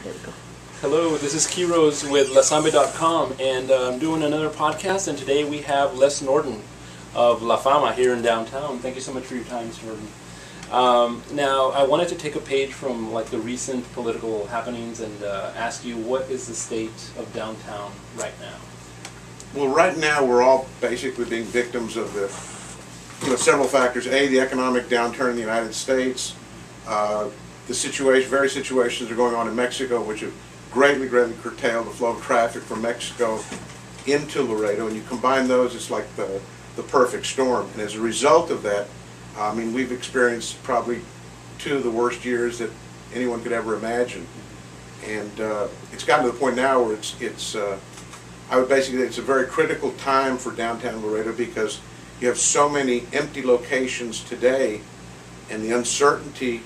There we go. Hello, this is Kiros with LaSanbe.com, and I'm doing another podcast, and today we have Les Norton of LaSanbe here in downtown. Thank you so much for your time, Mr. Norton. Now, I wanted to take a page from like the recent political happenings and ask you, what is the state of downtown right now? Well, right now we're all basically being victims of the several factors. A, the economic downturn in the United States. The various situations are going on in Mexico, which have greatly curtailed the flow of traffic from Mexico into Laredo. And you combine those, it's like the perfect storm. And as a result of that, I mean, we've experienced probably two of the worst years that anyone could ever imagine. And it's gotten to the point now where I would basically say it's a very critical time for downtown Laredo, because you have so many empty locations today, and the uncertainty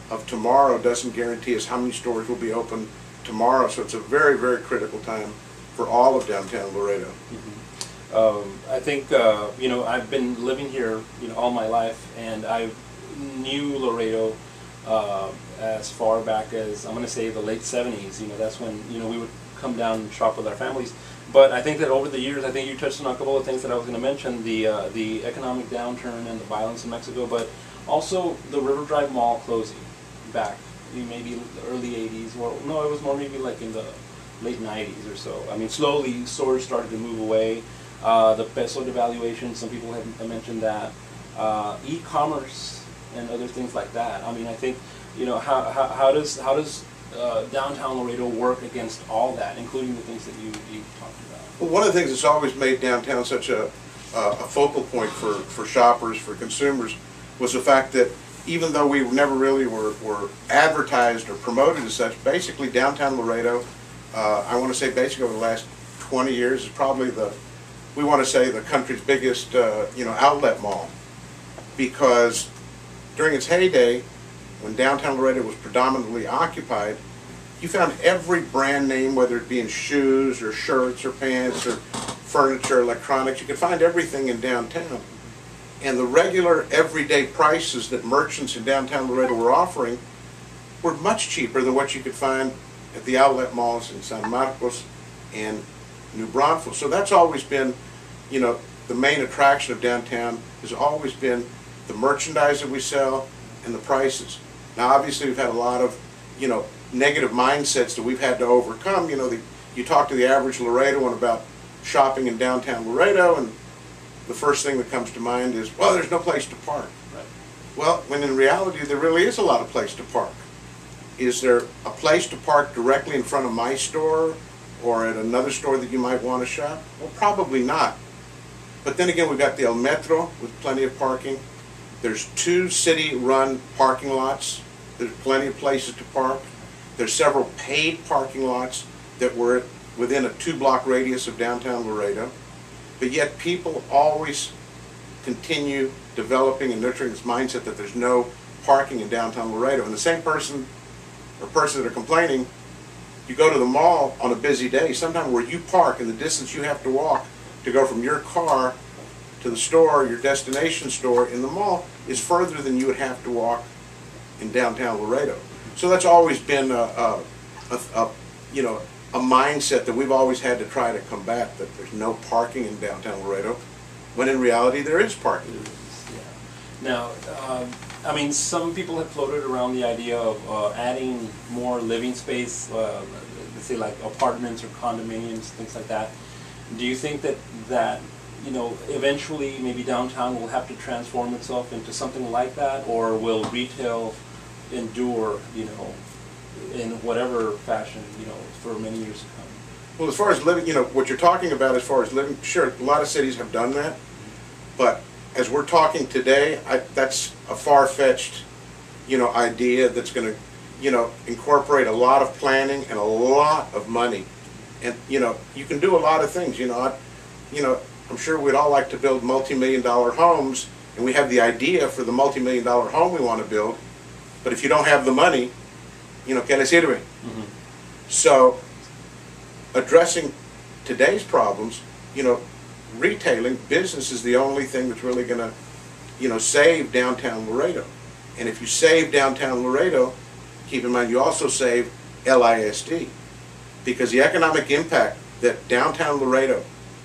of tomorrow doesn't guarantee us how many stores will be open tomorrow. So it's a very critical time for all of downtown Laredo. Mm-hmm. I think I've been living here all my life, and I knew Laredo as far back as, I'm going to say, the late 70s. That's when we would come down and shop with our families. But I think that over the years, I think you touched on a couple of things that I was going to mention: the economic downturn and the violence in Mexico, but also the River Drive Mall closing back maybe the early 80s, or no, it was more maybe like in the late 90s or so. I mean, slowly stores started to move away. The peso devaluation, some people have mentioned that. E-commerce and other things like that. I mean, I think how does downtown Laredo work against all that, including the things that you talked about? Well, one of the things that's always made downtown such a focal point for shoppers, for consumers, was the fact that even though we never really were advertised or promoted as such, basically downtown Laredo, I want to say basically over the last 20 years, is probably we want to say the country's biggest outlet mall, because during its heyday, when downtown Laredo was predominantly occupied, you found every brand name, whether it be in shoes or shirts or pants or furniture, electronics. You could find everything in downtown. And the regular everyday prices that merchants in downtown Laredo were offering were much cheaper than what you could find at the outlet malls in San Marcos and New Braunfels. So that's always been, the main attraction of downtown has always been the merchandise that we sell and the prices. Now, obviously, we've had a lot of, negative mindsets that we've had to overcome. You talk to the average Laredoan about shopping in downtown Laredo, and the first thing that comes to mind is, well, there's no place to park. Right. Well, when in reality, there really is a lot of place to park. Is there a place to park directly in front of my store or at another store that you might want to shop? Well, probably not. But then again, we've got the El Metro with plenty of parking. There's 2 city-run parking lots. There's plenty of places to park. There's several paid parking lots that were within a 2-block radius of downtown Laredo. But yet people always continue developing and nurturing this mindset that there's no parking in downtown Laredo. And the same person or persons that are complaining, you go to the mall on a busy day, sometimes where you park and the distance you have to walk to go from your car to the store, your destination store in the mall, is further than you would have to walk in downtown Laredo. So that's always been a mindset that we've always had to try to combat, that there's no parking in downtown Laredo, when in reality there is parking. Yeah. Now, I mean, some people have floated around the idea of adding more living space, let's say like apartments or condominiums, things like that. Do you think that eventually maybe downtown will have to transform itself into something like that, or will retail endure, in whatever fashion, for many years to come? Well, as far as living, what you're talking about as far as living, sure, a lot of cities have done that, but as we're talking today, that's a far-fetched, idea that's going to, incorporate a lot of planning and a lot of money. And, you can do a lot of things, I'm sure we'd all like to build multi-million-dollar homes, and we have the idea for the multi-million-dollar home we want to build, but if you don't have the money, ¿qué le sirve? Mm-hmm. So, addressing today's problems, retailing, business is the only thing that's really going to, save downtown Laredo. And if you save downtown Laredo, keep in mind you also save LISD, because the economic impact that downtown Laredo,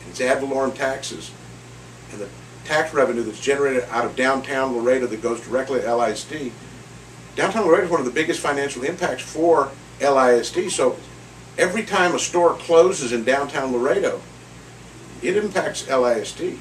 its ad valorem taxes, and the tax revenue that's generated out of downtown Laredo that goes directly to LISD, downtown Laredo is one of the biggest financial impacts for LISD. So every time a store closes in downtown Laredo, it impacts LISD.